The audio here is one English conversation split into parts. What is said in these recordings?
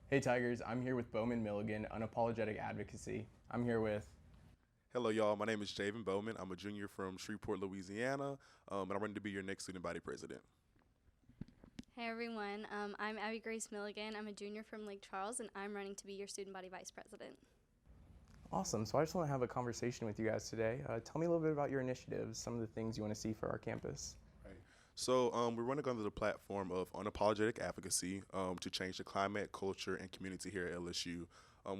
Hey Tigers, I'm here with Bowman Milligan, Unapologetic Advocacy. I'm here with. Hello, y'all. My name is Javin Bowman. I'm a junior from Shreveport, Louisiana, and I'm running to be your next student body president. Hey everyone, I'm Abbie Grace Milligan. I'm a junior from Lake Charles, and I'm running to be your student body vice president. Awesome. So I just want to have a conversation with you guys today. Tell me a little bit about your initiatives, some of the things you want to see for our campus. Right. So we're running under the platform of Unapologetic Advocacy to change the climate, culture, and community here at LSU.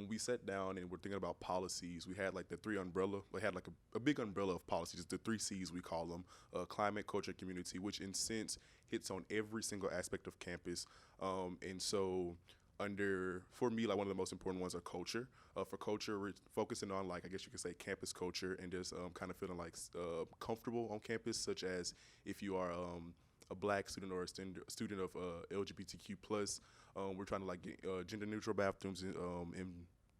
We sat down and we're thinking about policies. We had like the three umbrella. We had like a big umbrella of policies, the three C's we call them: climate, culture, community, which in sense hits on every single aspect of campus. And so under for me, like one of the most important ones are culture. For culture, we're focusing on, like, I guess you could say, campus culture, and just kind of feeling like comfortable on campus, such as if you are a black student or a student of LGBTQ plus. We're trying to like get gender neutral bathrooms in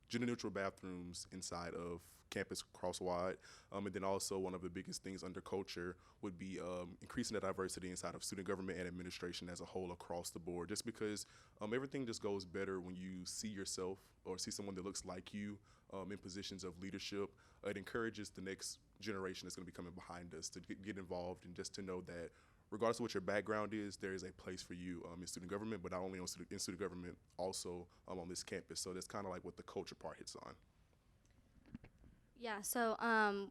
gender neutral bathrooms inside of campus cross-wide. And then also one of the biggest things under culture would be increasing the diversity inside of student government and administration as a whole across the board, just because everything just goes better when you see yourself or see someone that looks like you in positions of leadership. It encourages the next generation that's going to be coming behind us to get involved, and just to know that regardless of what your background is, there is a place for you in student government, but not only in student government, also on this campus. So that's kind of like what the culture part hits on. Yeah, so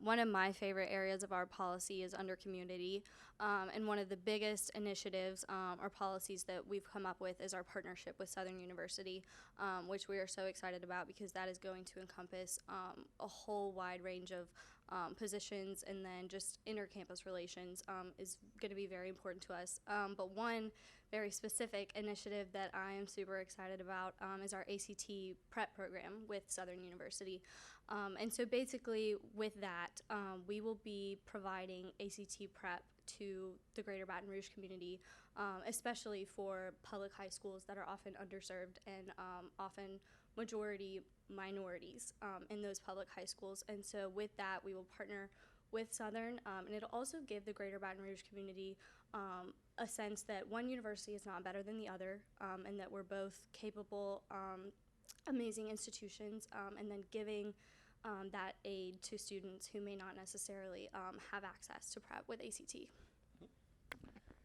one of my favorite areas of our policy is under community. And one of the biggest initiatives or policies that we've come up with is our partnership with Southern University, which we are so excited about because that is going to encompass a whole wide range of positions, and then just inter-campus relations is going to be very important to us. But one very specific initiative that I am super excited about is our ACT prep program with Southern University. And so basically with that, we will be providing ACT prep to the greater Baton Rouge community, especially for public high schools that are often underserved and often majority minorities in those public high schools. And so with that, we will partner with Southern, and it'll also give the greater Baton Rouge community a sense that one university is not better than the other, and that we're both capable, amazing institutions, and then giving that aid to students who may not necessarily have access to prep with ACT.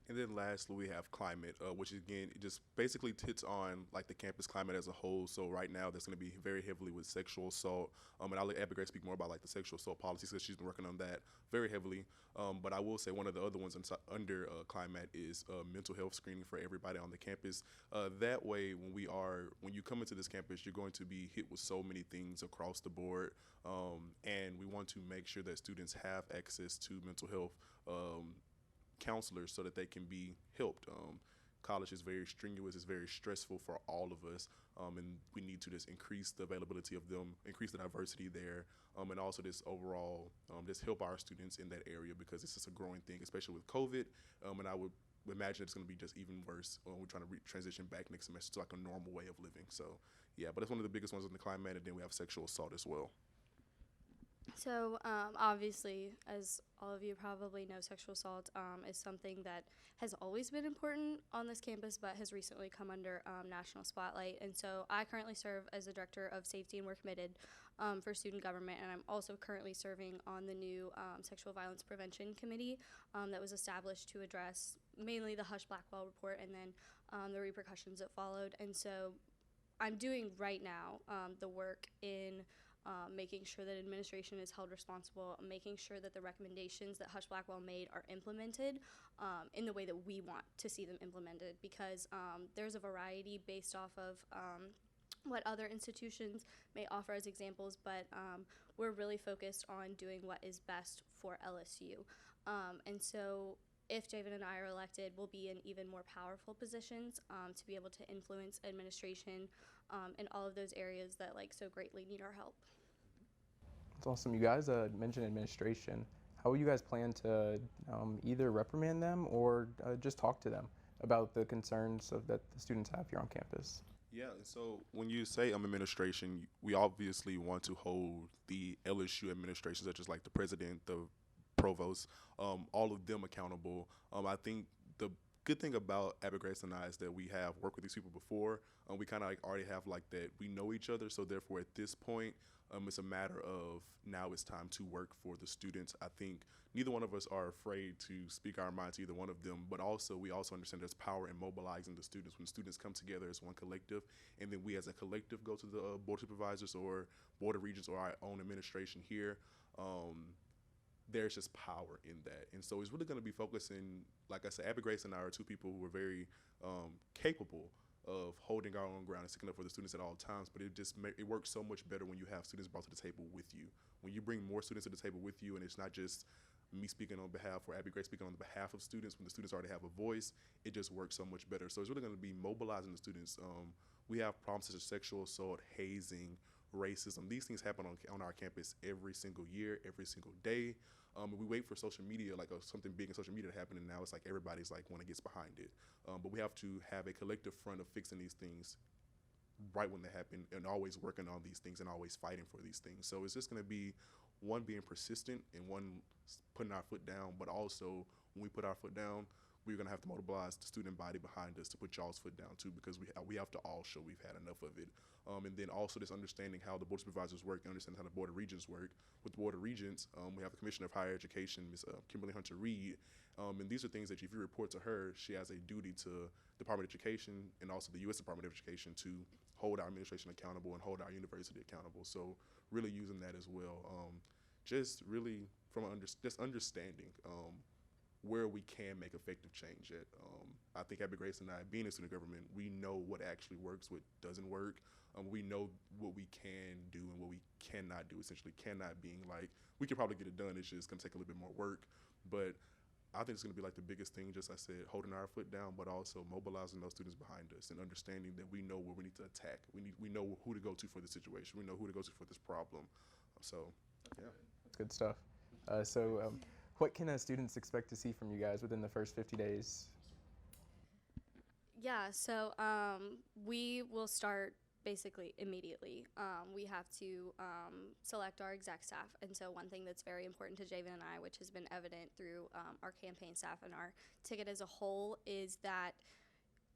And then lastly, we have climate, which again, it just basically hits on like the campus climate as a whole. So right now, that's going to be very heavily with sexual assault. And I'll let Abbie speak more about like the sexual assault policies, because she's been working on that very heavily. But I will say one of the other ones under climate is mental health screening for everybody on the campus. That way, when you come into this campus, you're going to be hit with so many things across the board. And we want to make sure that students have access to mental health counselors so that they can be helped. College is very strenuous, it's very stressful for all of us, and we need to just increase the availability of them, increase the diversity there, and also just overall just help our students in that area, because it's just a growing thing, especially with COVID, and I would imagine it's going to be just even worse when we're trying to transition back next semester to like a normal way of living. So yeah, but it's one of the biggest ones in the climate, and then we have sexual assault as well. So, obviously, as all of you probably know, sexual assault is something that has always been important on this campus, but has recently come under national spotlight. And so, I currently serve as the director of safety and we're committed for student government, and I'm also currently serving on the new sexual violence prevention committee that was established to address mainly the Hush Blackwell report and then the repercussions that followed. And so, I'm doing right now the work in making sure that administration is held responsible, making sure that the recommendations that Hush Blackwell made are implemented in the way that we want to see them implemented, because there's a variety based off of what other institutions may offer as examples, but we're really focused on doing what is best for LSU. And so if Javin and I are elected, we'll be in even more powerful positions to be able to influence administration in all of those areas that like so greatly need our help. It's awesome. You guys mentioned administration. How will you guys plan to either reprimand them or just talk to them about the concerns that the students have here on campus? Yeah, so when you say administration, we obviously want to hold the LSU administration, such as like the president, the provost, all of them accountable. I think the good thing about Abbie Grace and I is that we have worked with these people before. We kind of like already have like that. We know each other, so therefore at this point, it's a matter of now it's time to work for the students. I think neither one of us are afraid to speak our mind to either one of them, but also we also understand there's power in mobilizing the students. When students come together as one collective, and then we as a collective go to the board of supervisors or board of regents or our own administration here. There's just power in that. And so it's really going to be focusing, like I said, Abbie Grace and I are two people who are very capable of holding our own ground and sticking up for the students at all times, but it works so much better when you have students brought to the table with you. When you bring more students to the table with you, and it's not just me speaking on behalf or Abbie Grace speaking on behalf of students, when the students already have a voice, it just works so much better. So it's really going to be mobilizing the students. We have problems such as sexual assault, hazing, racism. These things happen on our campus every single year, every single day. We wait for social media, like something big in social media to happen, and now it's like everybody's like one that gets behind it. But we have to have a collective front of fixing these things right when they happen, and always working on these things and always fighting for these things. So it's just going to be one being persistent and one putting our foot down, but also when we put our foot down, we're going to have to mobilize the student body behind us to put y'all's foot down too, because we have to all show we've had enough of it. And then also just understanding how the board of supervisors work and understanding how the board of regents work. With the board of regents, we have the Commissioner of Higher Education, Ms. Kimberly Hunter Reed, and these are things that if you report to her, she has a duty to Department of Education and also the U.S. Department of Education to hold our administration accountable and hold our university accountable. So really using that as well. Just really from just understanding where we can make effective change at. I think Abbie Grace and I, being in student government, we know what actually works, what doesn't work. We know what we can do and what we cannot do, essentially cannot being like, we could probably get it done, it's just gonna take a little bit more work. But I think it's gonna be like the biggest thing, just like I said, holding our foot down, but also mobilizing those students behind us and understanding that we know where we need to attack. We know who to go to for this situation. We know who to go to for this problem. So, yeah. That's good stuff. What can students expect to see from you guys within the first 50 days? Yeah, so we will start basically immediately. We have to select our exec staff, and so one thing that's very important to Javin and I, which has been evident through our campaign staff and our ticket as a whole, is that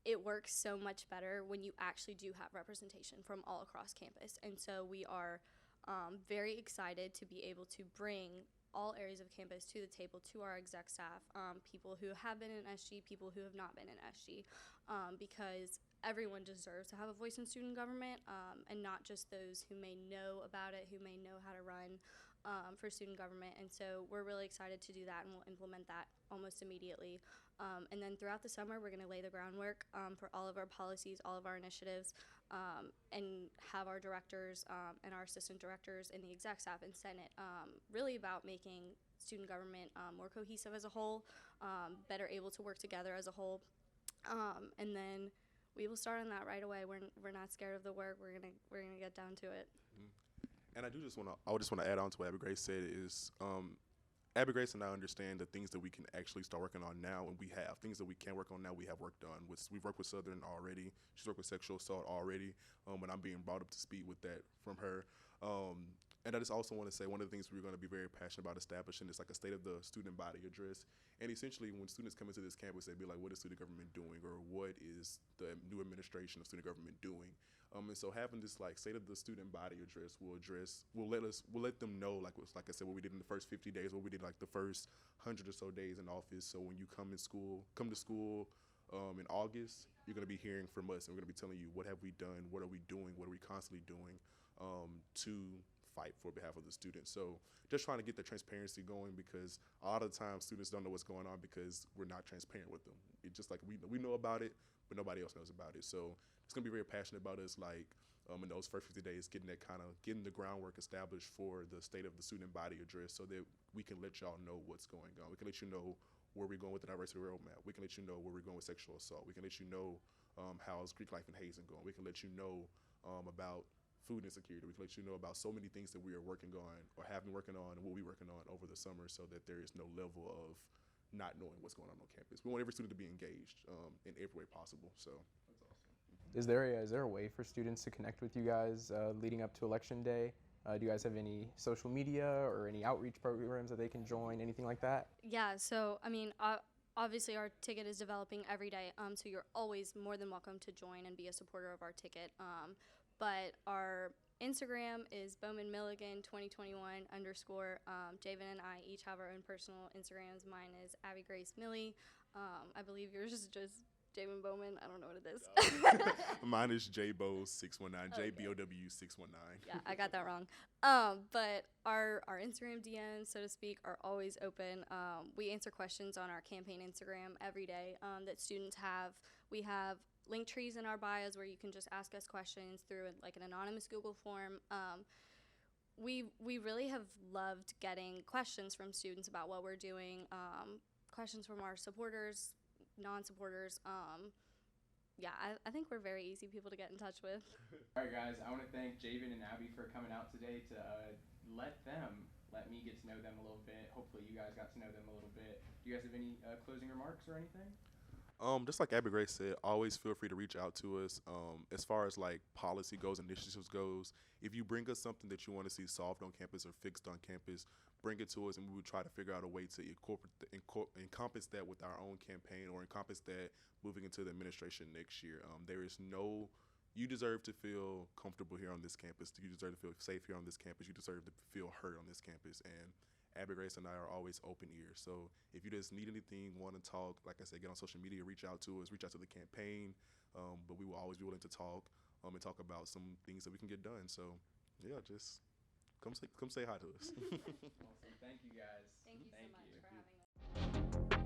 it works so much better when you actually do have representation from all across campus. And so we are very excited to be able to bring all areas of campus to the table to our exec staff, people who have been in SG, people who have not been in SG, because everyone deserves to have a voice in student government, and not just those who may know about it, who may know how to run for student government. And so we're really excited to do that, and we'll implement that almost immediately. And then throughout the summer, we're going to lay the groundwork for all of our policies, all of our initiatives, and have our directors and our assistant directors and the exec staff and Senate really about making student government more cohesive as a whole, better able to work together as a whole. And then we will start on that right away. We're not scared of the work. We're gonna get down to it. And I just want to add on to what Abbie Grace said is, Abbie Grace and I understand the things that we can actually start working on now, and we have things that we can work on now. We have worked on. We've worked with Southern already. She's worked with sexual assault already, and I'm being brought up to speed with that from her. And I just also want to say one of the things we're going to be very passionate about establishing is like a state of the student body address. And essentially, when students come into this campus, they'd be like, what is student government doing, or what is the new administration of student government doing? And so having this like state of the student body address will let them know, like I said, what we did in the first 50 days, what we did like the first 100 or so days in office. So when you come to school in August, you're going to be hearing from us, and we're going to be telling you what have we done, what are we doing, what are we constantly doing to fight for behalf of the students. So just trying to get the transparency going, because a lot of the times students don't know what's going on because we're not transparent with them. It's just like we know about it, but nobody else knows about it. So it's gonna be very passionate about us, like in those first 50 days, getting the groundwork established for the state of the student body address, so that we can let y'all know what's going on. We can let you know where we're going with the diversity roadmap. We can let you know where we're going with sexual assault. We can let you know how's Greek life and hazing going. We can let you know about food insecurity. We can let you know about so many things that we are working on or have been working on and what we're working on over the summer, so that there is no level of not knowing what's going on campus. We want every student to be engaged in every way possible. So that's awesome. Is there a way for students to connect with you guys leading up to Election Day? Do you guys have any social media or any outreach programs that they can join, anything like that? Yeah, so I mean, obviously our ticket is developing every day, so you're always more than welcome to join and be a supporter of our ticket. But our Instagram is Bowman Milligan 2021 _ Javin and I each have our own personal Instagrams. Mine is Abbie Grace Millie. I believe yours is just Javin Bowman. I don't know what it is. Mine is JBow619, Okay. JBOW619. Yeah, I got that wrong. But our Instagram DMs, so to speak, are always open. We answer questions on our campaign Instagram every day that students have. We have link trees in our bios where you can just ask us questions through like an anonymous Google form. We really have loved getting questions from students about what we're doing, questions from our supporters, non-supporters. Yeah, I think we're very easy people to get in touch with. All right, guys, I want to thank Javin and Abbie for coming out today to let me get to know them a little bit. Hopefully you guys got to know them a little bit. Do you guys have any closing remarks or anything? Just like Abbie Grace said, always feel free to reach out to us. As far as like policy goes, initiatives goes, if you bring us something that you want to see solved on campus or fixed on campus, bring it to us, and we will try to figure out a way to encompass that with our own campaign, or encompass that moving into the administration next year. You deserve to feel comfortable here on this campus. You deserve to feel safe here on this campus. You deserve to feel heard on this campus. And Abbie Grace and I are always open ears. So if you just need anything, want to talk, like I said, get on social media, reach out to us, reach out to the campaign. But we will always be willing to talk and talk about some things that we can get done. So yeah, just come say hi to us. Awesome. Thank you guys. Thank you so much for having us.